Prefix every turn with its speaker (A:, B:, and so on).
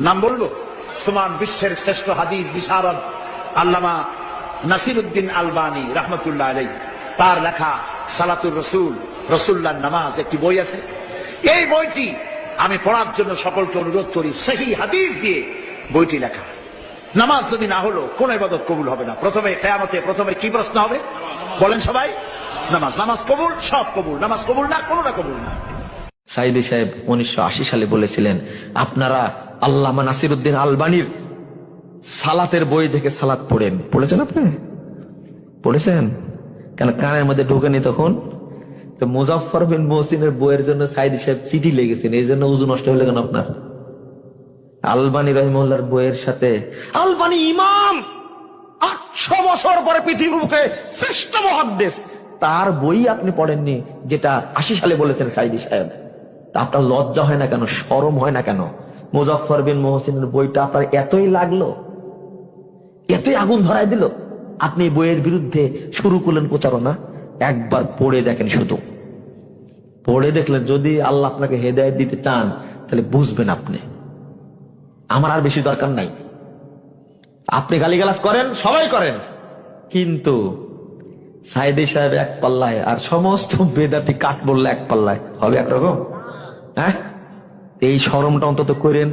A: নাম বলবো? তোমার বিশ্বের শ্রেষ্ঠ হাদিস বিশারদ আল্লামা নাসিরউদ্দিন আলবানী রহমতুল্লাহ আলাইহি, তার লেখা সালাতুর রসুল, রসুল্লাহ নামাজ একটি বই আছে। এই বইটি আমি পড়ার জন্য সকলকে অনুরোধ করি। সহিহ হাদিস দিয়ে বইটি লেখা। নামাজ যদি না হলো কোন ইবাদত কবুল হবে না। প্রথমে কিয়ামতে প্রথমে কি প্রশ্ন হবে বলেন সবাই? নামাজ। নামাজ কবুল, সব কবুল। নামাজ কবুল না, কোনটা কবুল না।
B: সাইদি সাহেব 1980 সালে বলেছিলেন, আপনারা আল্লামা নাসিরউদ্দিন আলবানীর সালাতের বই দেখে সালাত পড়েন। পড়েছেন? আপনি পড়েছেন? কেন কানের মধ্যে ঢোকেনি তখন? তো মুজাফফর বিন মুহসিনের বইয়ের জন্য সাইদি সাহেব চিঠি লিখেছেন, এই জন্য উযু নষ্ট হলো কেন আপনার? আলবানী রহিমাহুল্লাহর বইয়ের সাথে আলবানী ইমাম 800 বছর পরে পৃথিবীর মুখে শ্রেষ্ঠ মুহাদ্দিস, তার বই আপনি পড়েননি যেটা 80 সালে বলেছেন সাইদি সাহেব। তা আপনার লজ্জা হয় না কেন? শরম হয় না কেন? মুজাফফর বিন মুহসিনের বইটা আপনার এতই লাগলো, এতই আগুন ধরায় দিল, আপনি বইয়ের বিরুদ্ধে শুরু করলেন প্রচারণা। একবার পড়ে দেখেন, শুধু পড়ে দেখলেন, যদি আল্লাহ আপনাকে হেদায়েত দিতে চান তাহলে বুঝবেন আপনি। আমার আর বেশি দরকার নাই। আপনি গালিগালাজ করেন, সবাই করেন, কিন্তু সাইদি সাহেব এক পাল্লায় আর সমস্ত বেদাতি কাঠ বললে এক পাল্লায় হবে একরকম। হ্যাঁ, এই শরমটা অন্তত করেন।